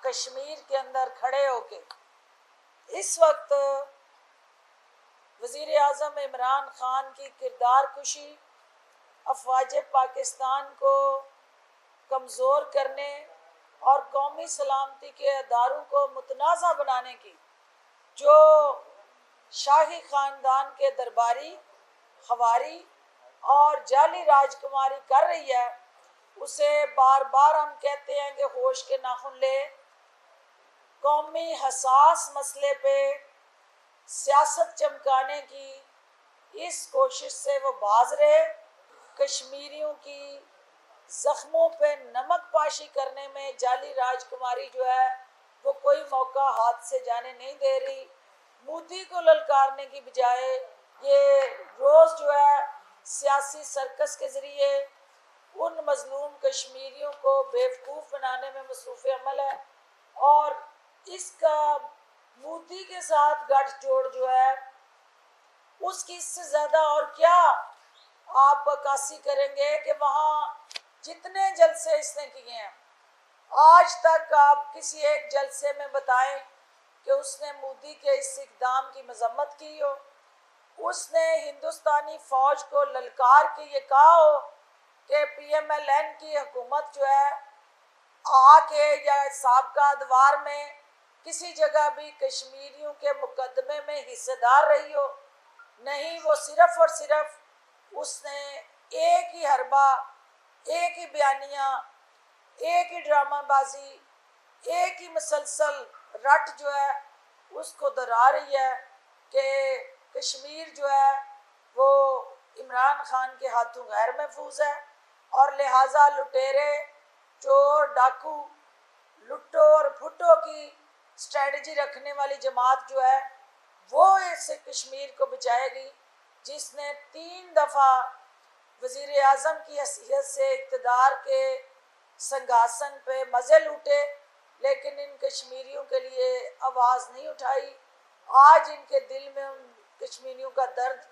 کشمیر کے اندر کھڑے ہو کے اس وقت وزیر اعظم عمران خان کی کردار کشی، افواج پاکستان کو کمزور کرنے اور قومی سلامتی کے اداروں کو متنازع بنانے کی جو شاہی خاندان کے درباری، خواری اور جعلی راجکماری کر رہی ہے، اسے بار بار ہم کہتے ہیں کہ ہوش کے ناخن لے، قومی حساس مسئلے پہ سیاست چمکانے کی اس کوشش سے وہ باز رہے۔ کشمیریوں کی زخموں پہ نمک پاشی کرنے میں جعلی راجکماری جو ہے وہ کوئی موقع ہاتھ سے جانے نہیں دے رہی۔ مودی کو للکارنے کی بجائے یہ روز جو ہے سیاسی سرکس کے ذریعے ان مظلوم کشمیریوں کو بیوقوف بنانے میں مصروف عمل ہے، اور اس کا مودی کے ساتھ گٹھ جوڑ جو ہے اس کی اس سے زیادہ اور کیا آپ عکاسی کریں گے کہ وہاں جتنے جلسے اس نے کیے ہیں آج تک آپ کسی ایک جلسے میں بتائیں کہ اس نے مودی کے اس اقدام کی مذمت کی ہو، اس نے ہندوستانی فوج کو للکار کے یہ کہا ہو کہ پی ایم ایل این کی حکومت جو ہے آ کے یا سابقہ ادوار میں کسی جگہ بھی کشمیریوں کے مقدمے میں حصے دار رہی ہو؟ نہیں، وہ صرف اور صرف اس نے ایک ہی حربہ، ایک ہی بیانیہ، ایک ہی ڈرامہ بازی، ایک ہی مسلسل رٹ جو ہے اس کو دہرا رہی ہے کہ کشمیر جو ہے وہ عمران خان کے ہاتھوں غیر محفوظ ہے، اور لہٰذا لٹیرے، چور، ڈاکو، لٹو اور پھٹو کی اسٹریٹجی رکھنے والی جماعت جو ہے وہ اس کشمیر کو بچائے گی، جس نے 3 دفعہ وزیر اعظم کی حیثیت سے اقتدار کے سنگھاسن پہ مزے لوٹے لیکن ان کشمیریوں کے لیے آواز نہیں اٹھائی۔ آج ان کے دل میں ان کشمیریوں کا درد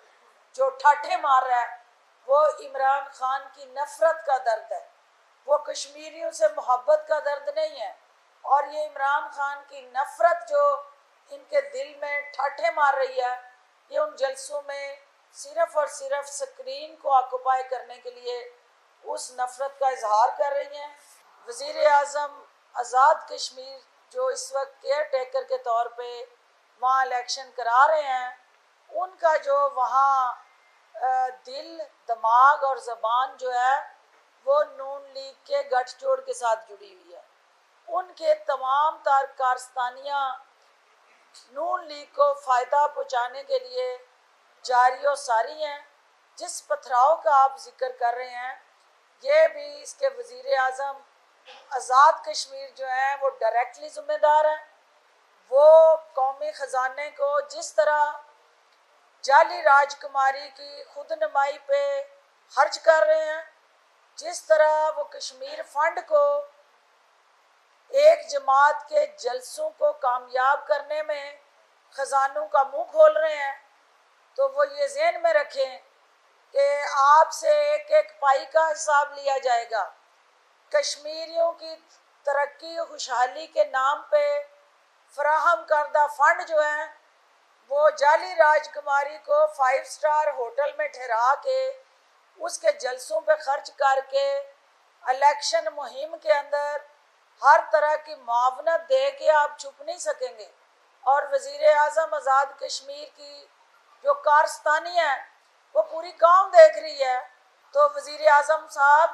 جو ٹھاٹھے مار رہا ہے وہ عمران خان کی نفرت کا درد ہے، وہ کشمیریوں سے محبت کا درد نہیں ہے، اور یہ عمران خان کی نفرت جو ان کے دل میں ٹھاٹھے مار رہی ہے یہ ان جلسوں میں صرف اور صرف سکرین کو آکوپائی کرنے کے لیے اس نفرت کا اظہار کر رہی ہیں۔ وزیر اعظم آزاد کشمیر جو اس وقت کیئر ٹیکر کے طور پہ وہاں الیکشن کرا رہے ہیں، ان کا جو وہاں دل، دماغ اور زبان جو ہے وہ نون لیگ کے گٹھ جوڑ کے ساتھ جڑی ہوئی ہے۔ ان کے تمام تر کارستانیاں نون لیگ کو فائدہ پہنچانے کے لیے جاری و ساری ہیں۔ جس پتھراؤ کا آپ ذکر کر رہے ہیں یہ بھی اس کے وزیر اعظم آزاد کشمیر جو ہیں وہ ڈائریکٹلی ذمہ دار ہیں۔ وہ قومی خزانے کو جس طرح جعلی راجکماری کی خود نمائی پہ خرچ کر رہے ہیں، جس طرح وہ کشمیر فنڈ کو ایک جماعت کے جلسوں کو کامیاب کرنے میں خزانوں کا منہ کھول رہے ہیں، تو وہ یہ ذہن میں رکھیں کہ آپ سے ایک ایک پائی کا حساب لیا جائے گا۔ کشمیریوں کی ترقی و خوشحالی کے نام پہ فراہم کردہ فنڈ جو ہیں وہ جعلی راجکماری کو 5 اسٹار ہوٹل میں ٹھہرا کے اس کے جلسوں پہ خرچ کر کے الیکشن مہم کے اندر ہر طرح کی معاونت دے کے آپ چھپ نہیں سکیں گے۔ اور وزیر اعظم آزاد کشمیر کی جو کارستانی ہے وہ پوری قوم دیکھ رہی ہے۔ تو وزیر اعظم صاحب،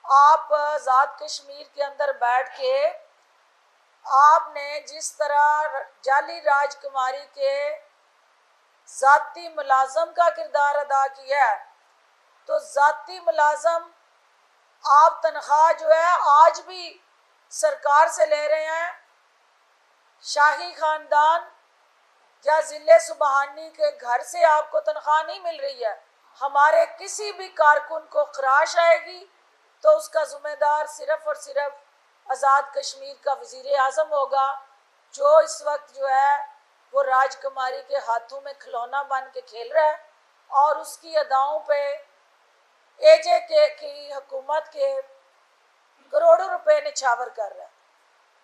آپ آزاد کشمیر کے اندر بیٹھ کے آپ نے جس طرح جعلی راجکماری کے ذاتی ملازم کا کردار ادا کیا ہے، تو ذاتی ملازم آپ تنخواہ جو ہے آج بھی سرکار سے لے رہے ہیں، شاہی خاندان یا ضلع سبحانی کے گھر سے آپ کو تنخواہ نہیں مل رہی ہے۔ ہمارے کسی بھی کارکن کو خراش آئے گی تو اس کا ذمہ دار صرف اور صرف آزاد کشمیر کا وزیر اعظم ہوگا، جو اس وقت جو ہے وہ راج کماری کے ہاتھوں میں کھلونا بن کے کھیل رہا ہے، اور اس کی اداؤں پہ اے جے کے کی حکومت کے کروڑوں روپے نچھاور کر رہا ہے۔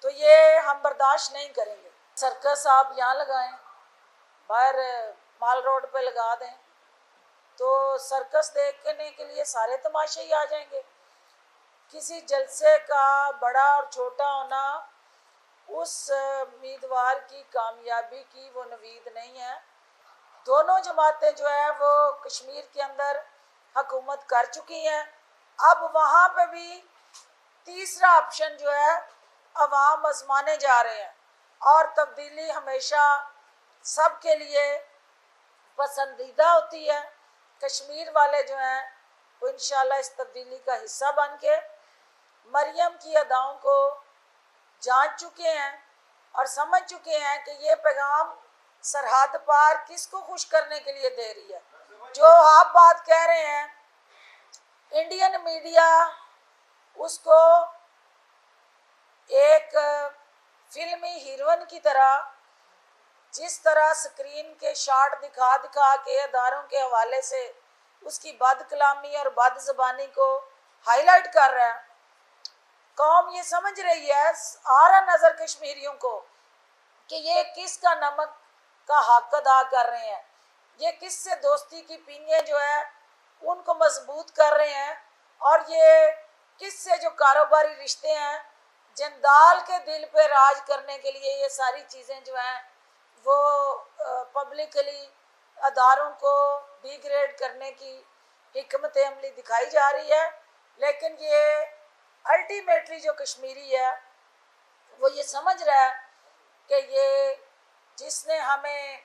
تو یہ ہم برداشت نہیں کریں گے۔ سرکس آپ یہاں لگائیں، باہر مال روڈ پہ لگا دیں تو سرکس دیکھنے کے لیے سارے تماشے ہی آ جائیں گے۔ کسی جلسے کا بڑا اور چھوٹا ہونا اس امیدوار کی کامیابی کی وہ نوید نہیں ہے۔ دونوں جماعتیں جو ہے وہ کشمیر کے اندر حکومت کر چکی ہیں، اب وہاں پہ بھی تیسرا آپشن جو ہے عوام آزمانے جا رہے ہیں، اور تبدیلی ہمیشہ سب کے لیے پسندیدہ ہوتی ہے۔ کشمیر والے جو ہیں وہ انشاءاللہ اس تبدیلی کا حصہ بن کے مریم کی اداؤں کو جانچ چکے ہیں اور سمجھ چکے ہیں کہ یہ پیغام سرحد پار کس کو خوش کرنے کے لیے دے رہی ہے۔ جو آپ بات کہہ رہے ہیں، انڈین میڈیا اس کو ایک فلمی ہیروئن کی طرح، جس طرح سکرین کے شاٹ دکھا دکھا کے اداروں کے حوالے سے اس کی بد کلامی اور بد زبانی کو ہائی لائٹ کر رہا ہے۔ قوم یہ سمجھ رہی ہے، آ رہا نظر کشمیریوں کو کہ یہ کس کا نمک کا حق ادا کر رہے ہیں، یہ کس سے دوستی کی پینیاں جو ہے ان کو مضبوط کر رہے ہیں، اور یہ کس سے جو کاروباری رشتے ہیں جندال کے دل پہ راج کرنے کے لیے یہ ساری چیزیں جو ہیں وہ پبلکلی اداروں کو ڈی گریڈ کرنے کی حکمت عملی دکھائی جا رہی ہے۔ لیکن یہ الٹیمیٹلی جو کشمیری ہے وہ یہ سمجھ رہا ہے کہ یہ جس نے ہمیں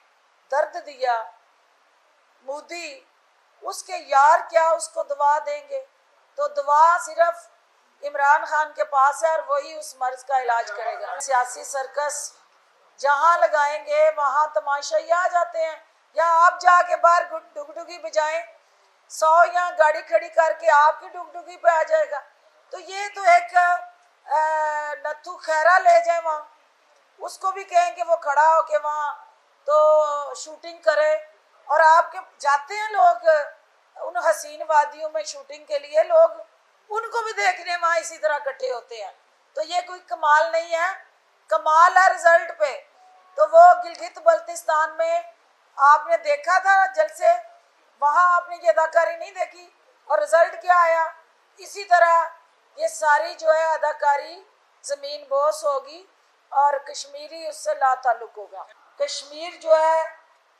درد دیا مودی، اس کے یار کیا اس کو دوا دیں گے؟ تو دوا صرف عمران خان کے پاس ہے اور وہی اس مرض کا علاج کرے گا۔ سیاسی سرکس جہاں لگائیں گے وہاں تماشائی آ جاتے ہیں، یا آپ جا کے باہر ڈگڈگی بجائیں، 100 یہاں گاڑی کھڑی کر کے آپ کی ڈگڈگی پہ آ جائے گا۔ تو یہ تو ایک نتھو خیرہ لے جائیں وہاں، اس کو بھی کہیں کہ وہ کھڑا ہو کے وہاں تو شوٹنگ کرے، اور آپ کے جاتے ہیں لوگ ان حسین وادیوں میں شوٹنگ کے لیے، لوگ ان کو بھی دیکھنے وہاں اسی طرح اکٹھے ہوتے ہیں۔ تو یہ کوئی کمال نہیں ہے، کمال ہے رزلٹ پہ۔ تو وہ گلگت بلتستان میں آپ نے دیکھا تھا جلسے، وہاں آپ نے یہ اداکاری نہیں دیکھی، اور رزلٹ کیا آیا؟ اسی طرح یہ ساری جو ہے اداکاری زمین بوس ہوگی اور کشمیری اس سے لا تعلق ہوگا۔ کشمیر جو ہے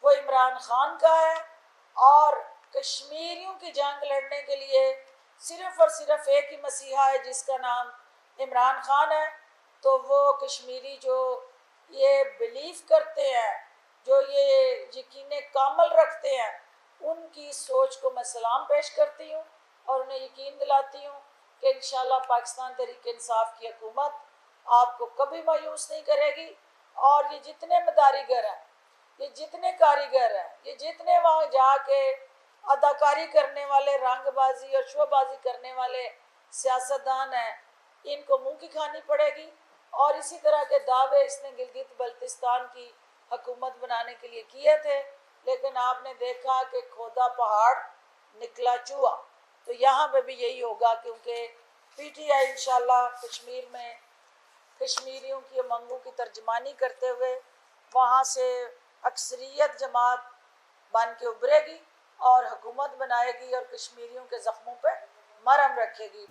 وہ عمران خان کا ہے، اور کشمیریوں کی جنگ لڑنے کے لیے صرف اور صرف ایک ہی مسیحا ہے جس کا نام عمران خان ہے۔ تو وہ کشمیری جو یہ بلیف کرتے ہیں، جو یہ یقین کامل رکھتے ہیں، ان کی سوچ کو میں سلام پیش کرتی ہوں اور انہیں یقین دلاتی ہوں کہ انشاءاللہ پاکستان تحریک انصاف کی حکومت آپ کو کبھی مایوس نہیں کرے گی، اور یہ جتنے مداریگر ہیں، یہ جتنے کاریگر ہیں، یہ جتنے وہاں جا کے اداکاری کرنے والے، رنگ بازی اور شو بازی کرنے والے سیاستدان ہیں، ان کو منہ کی کھانی پڑے گی۔ اور اسی طرح کے دعوے اس نے گلگت بلتستان کی حکومت بنانے کے لیے کیے تھے، لیکن آپ نے دیکھا کہ کھودا پہاڑ نکلا چوہا۔ تو یہاں پہ بھی یہی ہوگا، کیونکہ پی ٹی آئی انشاءاللہ کشمیر میں کشمیریوں کی امنگوں کی ترجمانی کرتے ہوئے وہاں سے اکثریت جماعت بن کے ابھرے گی اور حکومت بنائے گی اور کشمیریوں کے زخموں پہ مرہم رکھے گی۔